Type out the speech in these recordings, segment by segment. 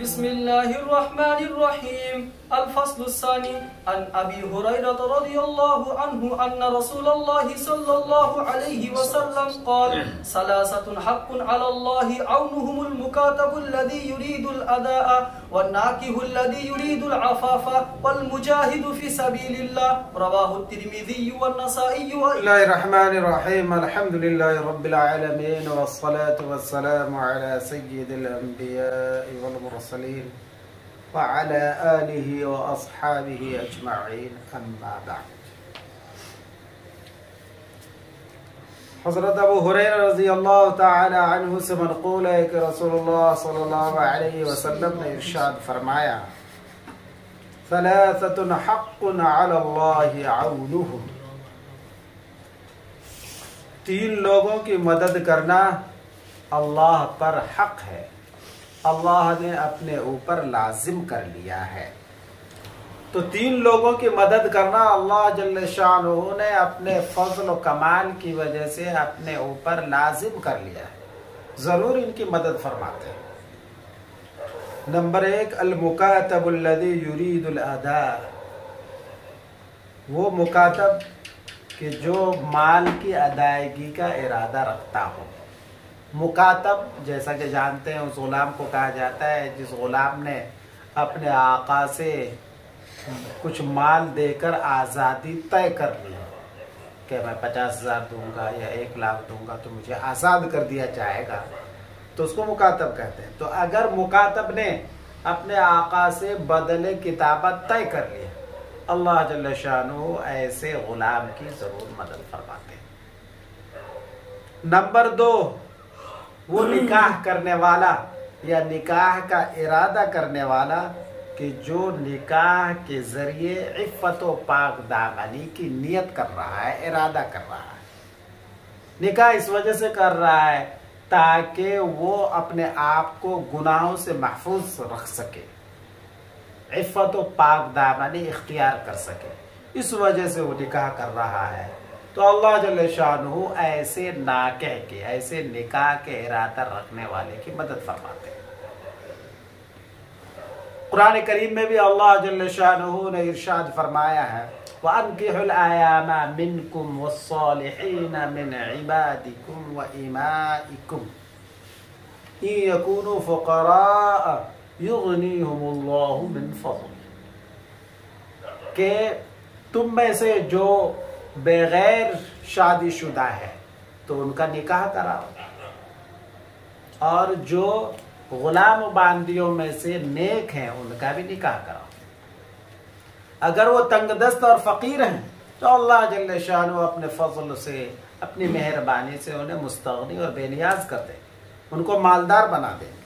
बिस्मिल्लाहिर्रहमानिर्रहीम। अल-फ़स्लुस्सानी अन अबी हुरैरा रज़ियल्लाहु अन्हु अन्न रसूलल्लाहि सल्लल्लाहु अलैहि वसल्लम क़ाल सलासतुन हक़्क़ुन अलल्लाहि औनुहुमुल मुकातबुल लज़ी युरीदुल अदाअ वन नाकिहुल लज़ी युरीदुल अफ़ाफ़ा वल मुजाहिदु फ़ी सबीलिल्लाह। रवाहु तिर्मिज़ी वन नसाई। बिस्मिल्लाहिर्रहमानिर्रहीम। अल्हम्दुलिल्लाहि रब्बिल आलमीन वस्सलातु वस्सलामु अला सय्यिदिल अंबिया'i वल मुरसलीन व अला आलिहि व अस्हाबिहि अजमईन, अम्मा बअद। हज़रत अबू हुरैरा रज़ियल्लाहु तआला अन्हु से मनक़ूल है कि रसूलुल्लाह सल्लल्लाहु अलैहि वसल्लम ने इरशाद फरमाया, सलासतुन हक़्क़ुन अलल्लाहि औनुहुम। तीन लोगों की मदद करना अल्लाह पर हक है, अल्लाह ने अपने ऊपर लाजिम कर लिया है। तो तीन लोगों की मदद करना अल्लाह जल्ल शानुहु ने अपने फज़ल व कमाल की वजह से अपने ऊपर लाजिम कर लिया है, ज़रूर इनकी मदद फरमाते हैं। नंबर एक, अल मुकातबुल लज़ी युरीदुल अदा, वो मुकातब कि जो माल की अदायगी का इरादा रखता हो। मुकातब जैसा कि जानते हैं उस गुलाम को कहा जाता है जिस गुलाम ने अपने आका से कुछ माल देकर आज़ादी तय कर ली कि मैं 50,000 दूंगा या 1 लाख दूंगा तो मुझे आज़ाद कर दिया जाएगा, तो उसको मुकातब कहते हैं। तो अगर मुकातब ने अपने आका से बदले किताबत तय कर लिया, अल्लाह जल्ल शानुहु ऐसे गुलाम की ज़रूर मदद फरमाते हैं। नंबर 2, वो निकाह करने वाला या निकाह का इरादा करने वाला कि जो निकाह के ज़रिए इफ़्फ़त व पाक दामनी की नियत कर रहा है, इरादा कर रहा है। निकाह इस वजह से कर रहा है ताकि वो अपने आप को गुनाहों से महफूज रख सके, इफ़्फ़त व पाक दामनी इख्तियार कर सके, इस वजह से वो निकाह कर रहा है। तो अल्लाह जल्ल शानुहु ऐसे नाक़ह के, ऐसे निकाह के इरादा रखने वाले की मदद फरमाते हैं। कुरान करीम में भी अल्लाह जल्ल शानुहु ने इरशाद फरमाया है, वअन्किहुल अयामा मिनकुम वस्सालिहीन मिन इबादिकुम व इमाइकुम इन यकूनु फुक़रा युग़निहुमुल्लाहु मिन फ़ज़लिही, के तुम में से जो बगैर शादीशुदा है तो उनका निकाह कराओ, और जो गुलाम बांदियों में से नेक हैं उनका भी निकाह कराओ। अगर वो तंगदस्त और फ़कीर हैं तो अल्लाह जल्ल शानुहु अपने फजल से, अपनी मेहरबानी से उन्हें मुस्तगनी और बेनियाज कर दे, उनको मालदार बना देंगे।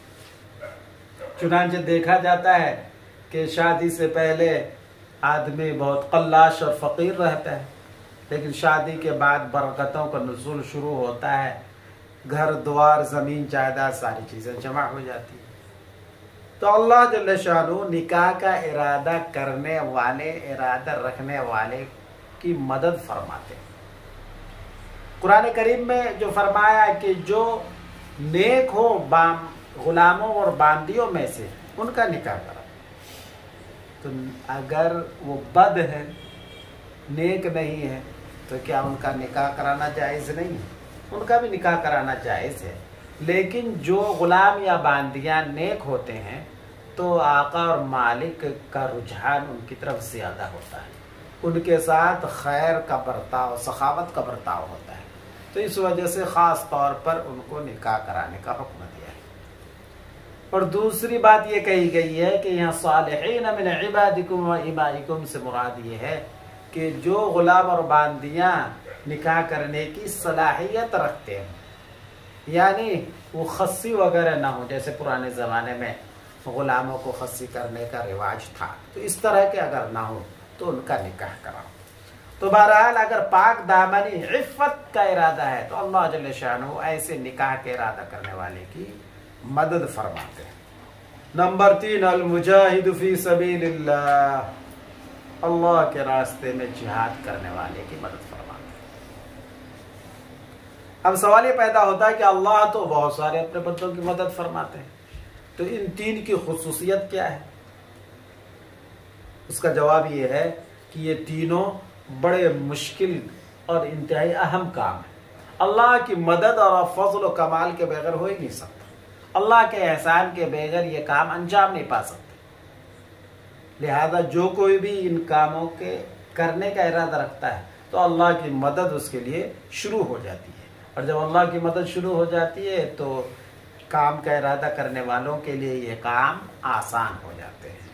चुनांचे देखा जाता है कि शादी से पहले आदमी बहुत कल्लाश और फ़कीर रहता है, लेकिन शादी के बाद बरकतों का नुज़ूल शुरू होता है, घर द्वार ज़मीन जायदाद सारी चीज़ें जमा हो जाती हैं। तो अल्लाह जल्ल शानुहु निकाह का इरादा करने वाले, इरादा रखने वाले की मदद फरमाते हैं। कुरान करीम में जो फरमाया कि जो नेक हो गुलामों और बांदियों में से उनका निकाह करा। तो अगर वो बद है, नेक नहीं है, तो क्या उनका निकाह कराना जायज़ नहीं है? उनका भी निकाह कराना जायज़ है। लेकिन जो गुलाम या बांदियाँ नेक होते हैं तो आका और मालिक का रुझान उनकी तरफ ज़्यादा होता है, उनके साथ खैर का बर्ताव, सखावत का बर्ताव होता है। तो इस वजह से ख़ास तौर पर उनको निकाह कराने का हुक्म दिया है। और दूसरी बात ये कही गई है कि यहाँ सालिहीन मिन इबादिकुम व इमाइकुम से मुराद ये है कि जो गुलाम और बांदियाँ निकाह करने की सलाहियत रखते हैं, यानी वो खस्सी वगैरह ना हो, जैसे पुराने ज़माने में गुलामों को खस्सी करने का रिवाज था, तो इस तरह के अगर ना हो तो उनका निकाह कराओ। तो बहरहाल अगर पाक दामनी इफ़्फ़त का इरादा है तो अल्लाह जल्ल शानुहु ऐसे निकाह के इरादा करने वाले की मदद फरमाते हैं। नंबर 3, अल मुजाहिदु फ़ी सबीलिल्लाह, अल्लाह के रास्ते में जिहाद करने वाले की मदद फरमाते हैं। अब सवाल ये पैदा होता है कि अल्लाह तो बहुत सारे अपने बंदों की मदद फरमाते हैं, तो इन तीन की खुसूसियत क्या है? उसका जवाब ये है कि ये तीनों बड़े मुश्किल और इंतहाई अहम काम है। अल्लाह की मदद और फजल व कमाल के बगैर हो ही नहीं सकता। अल्लाह के एहसान के बगैर ये काम अंजाम नहीं पा सकते। लिहाजा जो कोई भी इन कामों के करने का इरादा रखता है तो अल्लाह की मदद उसके लिए शुरू हो जाती है, और जब अल्लाह की मदद शुरू हो जाती है तो काम का इरादा करने वालों के लिए ये काम आसान हो जाते हैं।